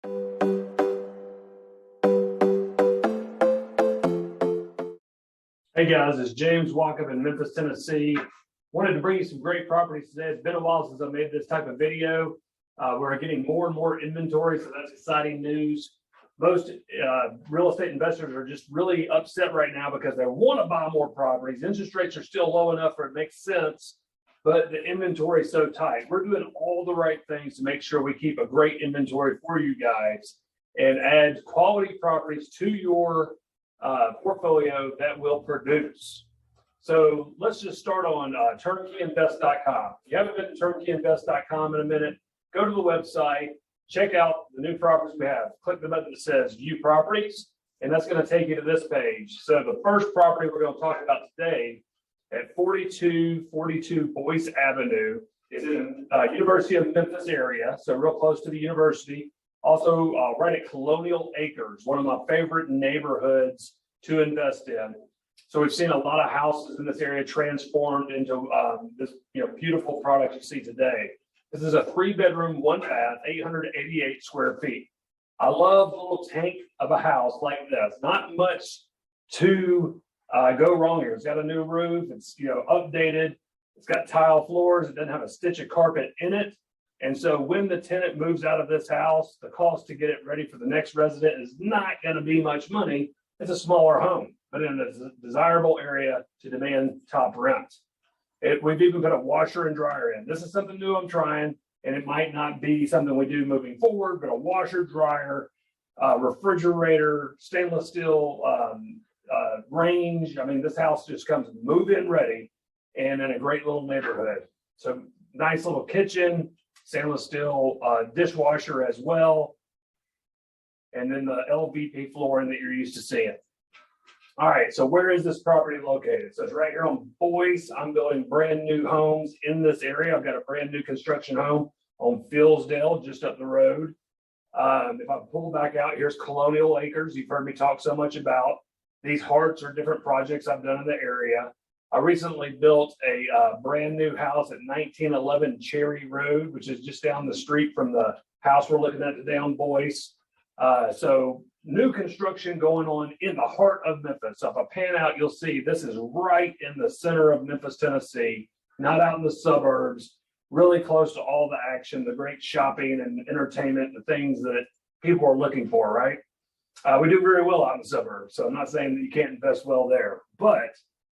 Hey guys, it's James Walkup in Memphis, Tennessee. Wanted to bring you some great properties today. It's been a while since I made this type of video. We're getting more and more inventory, so that's exciting news. Most real estate investors are just really upset right now because they want to buy more properties. Interest rates are still low enough where it makes sense, but the inventory is so tight. We're doing all the right things to make sure we keep a great inventory for you guys and add quality properties to your portfolio that will produce. So let's just start on turnkeyinvest.com. If you haven't been to turnkeyinvest.com in a minute, go to the website, check out the new properties we have. Click the button that says view properties, and that's going to take you to this page. So the first property we're going to talk about today at 4242 Boyce Avenue is in University of Memphis area, so real close to the university. Also, right at Colonial Acres, one of my favorite neighborhoods to invest in. So we've seen a lot of houses in this area transformed into this beautiful product you see today. This is a 3-bedroom, 1-bath, 888 square feet. I love the little tank of a house like this. Not much to go wrong here. It's got a new roof. It's updated. It's got tile floors. It doesn't have a stitch of carpet in it. And so when the tenant moves out of this house, the cost to get it ready for the next resident is not going to be much money. It's a smaller home, but in a desirable area to demand top rent. We've even put a washer and dryer in. This is something new I'm trying, and it might not be something we do moving forward, but a washer, dryer, refrigerator, stainless steel range. I mean, this house just comes move-in ready and in a great little neighborhood. So nice little kitchen, stainless steel dishwasher as well, and then the LVP flooring that you're used to seeing. All right, so where is this property located? So it's right here on Boyce. I'm building brand new homes in this area. I've got a brand new construction home on Fillsdale, just up the road. If I pull back out, here's Colonial Acres. You've heard me talk so much about. These hearts are different projects I've done in the area. I recently built a brand new house at 1911 Cherry Road, which is just down the street from the house we're looking at today on Boyce. So new construction going on in the heart of Memphis. So if I pan out, you'll see this is right in the center of Memphis, Tennessee, not out in the suburbs, really close to all the action, the great shopping and entertainment, the things that people are looking for, right? We do very well out in the suburbs, so I'm not saying that you can't invest well there, but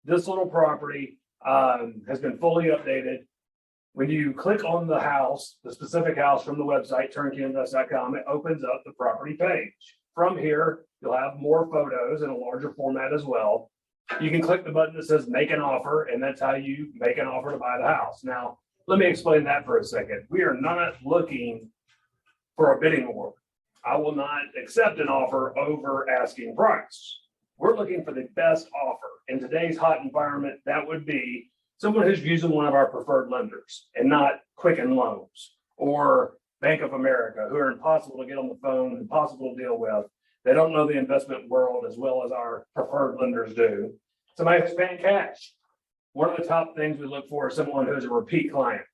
this little property has been fully updated. When you click on the house, the specific house from the website, turnkeyinvest.com, it opens up the property page. From here, you'll have more photos in a larger format as well. You can click the button that says make an offer, and that's how you make an offer to buy the house. Now, let me explain that for a second. We are not looking for a bidding war. I will not accept an offer over asking price. We're looking for the best offer. In today's hot environment, that would be someone who's using one of our preferred lenders and not Quicken Loans or Bank of America, who are impossible to get on the phone, impossible to deal with. They don't know the investment world as well as our preferred lenders do. Somebody who's paying cash. One of the top things we look for is someone who's a repeat client.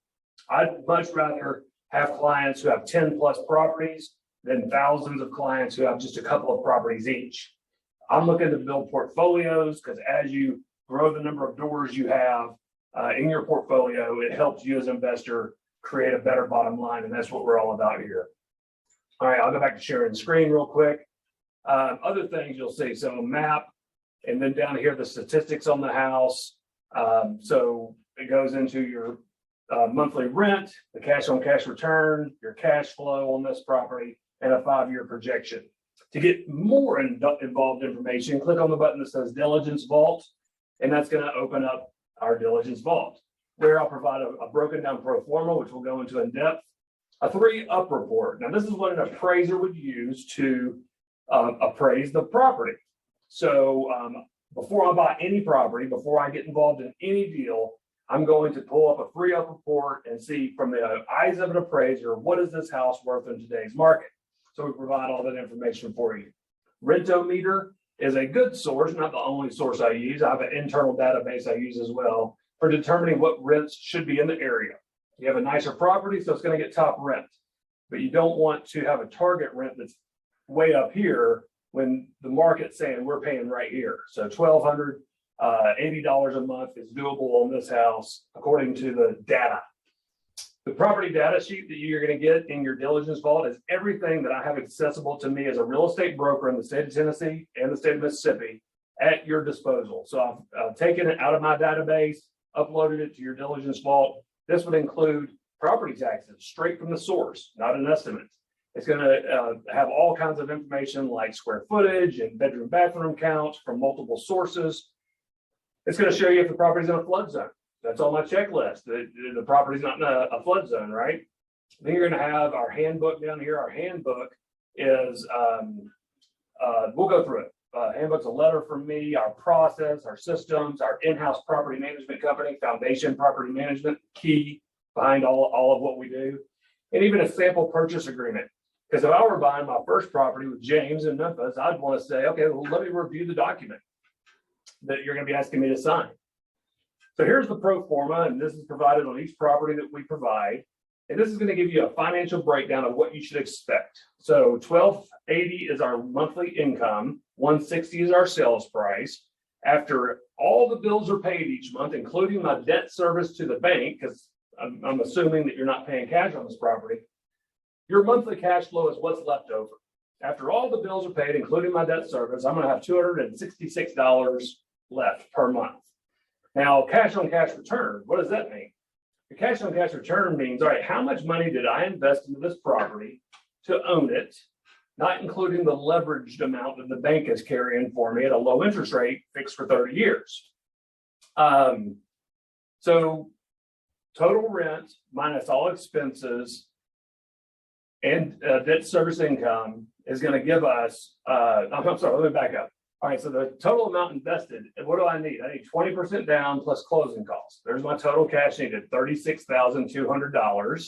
I'd much rather have clients who have 10 plus properties than thousands of clients who have just a couple of properties each. I'm looking to build portfolios because as you grow the number of doors you have in your portfolio, it helps you as an investor create a better bottom line, and that's what we're all about here. All right, I'll go back to sharing screen real quick. Other things you'll see, so a map, and then down here the statistics on the house. So it goes into your monthly rent, the cash on cash return, your cash flow on this property, and a 5-year projection. To get more involved information, click on the button that says Diligence Vault, and that's going to open up our Diligence Vault, where I'll provide a broken down pro forma, which we'll go into in depth, a 3-up report. Now, this is what an appraiser would use to appraise the property. So before I buy any property, before I get involved in any deal, I'm going to pull up a 3-up report and see from the eyes of an appraiser, what is this house worth in today's market? So we provide all that information for you. Rentometer is a good source, not the only source I use. I have an internal database I use as well for determining what rents should be in the area. You have a nicer property, so it's going to get top rent. but you don't want to have a target rent that's way up here when the market's saying we're paying right here. So $1,280 a month is doable on this house according to the data. The property data sheet that you're going to get in your diligence vault is everything that I have accessible to me as a real estate broker in the state of Tennessee and the state of Mississippi at your disposal. So I've taken it out of my database, uploaded it to your diligence vault. This would include property taxes straight from the source, not an estimate. It's going to have all kinds of information like square footage and bedroom bathroom counts from multiple sources. It's going to show you if the property's in a flood zone. That's on my checklist. The property's not in a flood zone, right? Then you're going to have our handbook down here. Our handbook is, we'll go through it. Handbook's a letter from me, our process, our systems, our in-house property management company, Foundation Property Management, key behind all of what we do, and even a sample purchase agreement. Because if I were buying my first property with James in Memphis, I'd want to say, okay, well, let me review the document that you're going to be asking me to sign. So here's the pro forma, and this is provided on each property that we provide. And this is going to give you a financial breakdown of what you should expect. So $1,280 is our monthly income, $160 is our sales price. After all the bills are paid each month, including my debt service to the bank, because I'm assuming that you're not paying cash on this property, your monthly cash flow is what's left over. After all the bills are paid, including my debt service, I'm going to have $266 left per month. Now, cash on cash return, what does that mean? The cash on cash return means, all right, how much money did I invest into this property to own it, not including the leveraged amount that the bank is carrying for me at a low interest rate fixed for 30 years. So total rent minus all expenses and debt service income is going to give us, I'm sorry, let me back up. All right, so the total amount invested, what do I need? I need 20% down plus closing costs. There's my total cash needed, $36,200.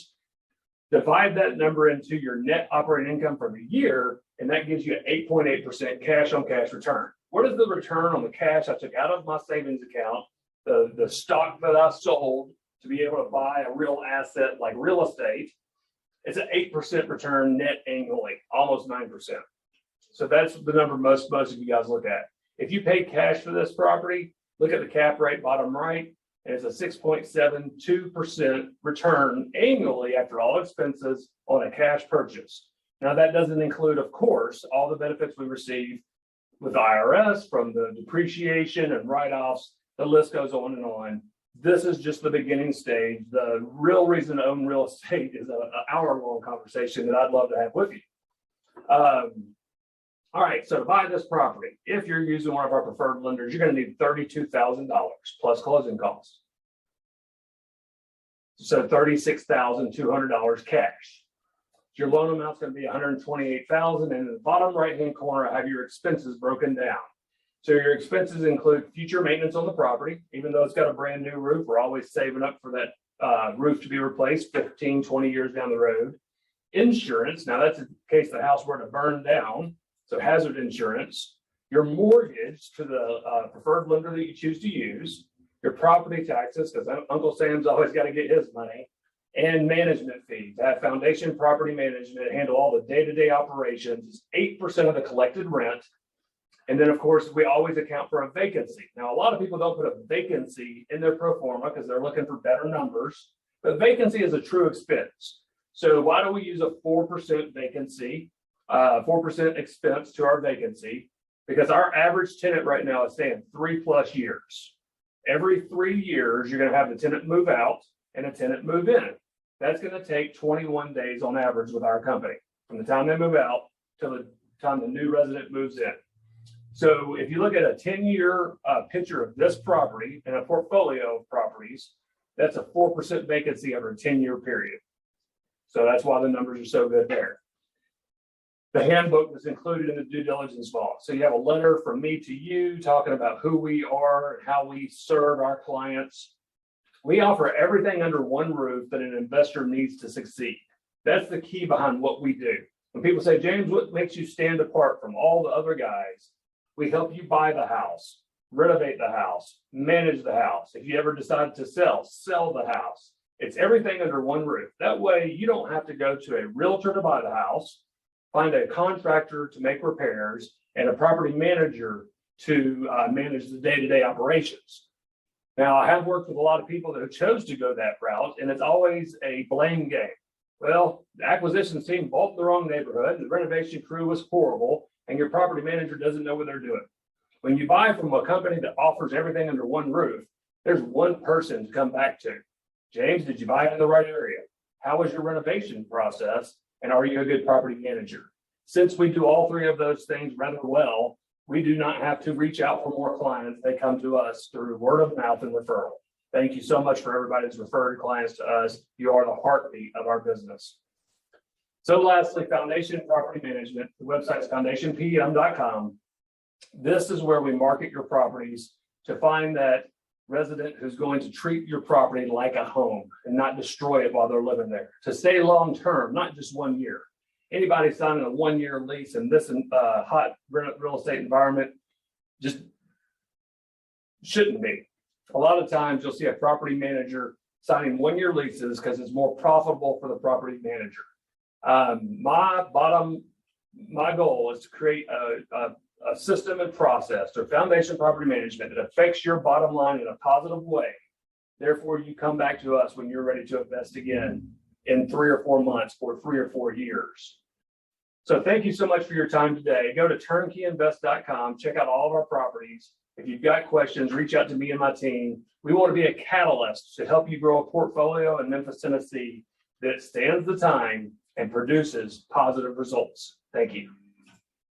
Divide that number into your net operating income for the year, and that gives you an 8.8% cash on cash return. What is the return on the cash I took out of my savings account, the stock that I sold to be able to buy a real asset like real estate? It's an 8% return net annually, almost 9%. So that's the number most of you guys look at. If you pay cash for this property, look at the cap rate bottom right, and it's a 6.72% return annually after all expenses on a cash purchase. Now that doesn't include, of course, all the benefits we receive with the IRS from the depreciation and write-offs. The list goes on and on. This is just the beginning stage. The real reason to own real estate is an hour-long conversation that I'd love to have with you. All right, so to buy this property, if you're using one of our preferred lenders, you're going to need $32,000 plus closing costs. So $36,200 cash. Your loan amount's going to be $128,000, and in the bottom right-hand corner, I have your expenses broken down. So your expenses include future maintenance on the property. Even though it's got a brand new roof, we're always saving up for that roof to be replaced 15, 20 years down the road. Insurance, now that's in case the house were to burn down. So hazard insurance, your mortgage to the preferred lender that you choose to use, your property taxes, because Uncle Sam's always got to get his money, and management fees. That Foundation Property Management handle all the day-to-day operations, 8% of the collected rent. And then, of course, we always account for a vacancy. Now, a lot of people don't put a vacancy in their pro forma because they're looking for better numbers, but vacancy is a true expense. So why do we use a 4% vacancy? 4% expense to our vacancy, because our average tenant right now is staying 3+ years. Every 3 years, you're going to have the tenant move out and a tenant move in. That's going to take 21 days on average with our company, from the time they move out to the time the new resident moves in. So if you look at a 10-year picture of this property and a portfolio of properties, that's a 4% vacancy over a 10-year period. So that's why the numbers are so good there. The handbook was included in the due diligence vault. So you have a letter from me to you talking about who we are and how we serve our clients. We offer everything under one roof that an investor needs to succeed. That's the key behind what we do. When people say, James, what makes you stand apart from all the other guys? We help you buy the house, renovate the house, manage the house. If you ever decide to sell the house. It's everything under one roof. That way you don't have to go to a realtor to buy the house, find a contractor to make repairs, and a property manager to manage the day-to-day operations. Now, I have worked with a lot of people that chose to go that route, and it's always a blame game. Well, the acquisition team bought in the wrong neighborhood, the renovation crew was horrible, and your property manager doesn't know what they're doing. When you buy from a company that offers everything under one roof, there's one person to come back to. James, did you buy in the right area? How was your renovation process? And are you a good property manager? Since we do all three of those things rather well, we do not have to reach out for more clients. They come to us through word of mouth and referral. Thank you so much for everybody that's referred clients to us. You are the heartbeat of our business. So lastly, Foundation Property Management. The website is foundationpm.com. This is where we market your properties to find that resident who's going to treat your property like a home and not destroy it while they're living there. To stay long-term, not just 1 year. Anybody signing a 1-year lease in this hot real estate environment just shouldn't be. A lot of times you'll see a property manager signing 1-year leases because it's more profitable for the property manager. My goal is to create a system and process or foundation property management that affects your bottom line in a positive way. Therefore, you come back to us when you're ready to invest again in 3 or 4 months or 3 or 4 years. So thank you so much for your time today. Go to turnkeyinvest.com, check out all of our properties. If you've got questions, reach out to me and my team. We want to be a catalyst to help you grow a portfolio in Memphis, Tennessee that stands the time and produces positive results. Thank you.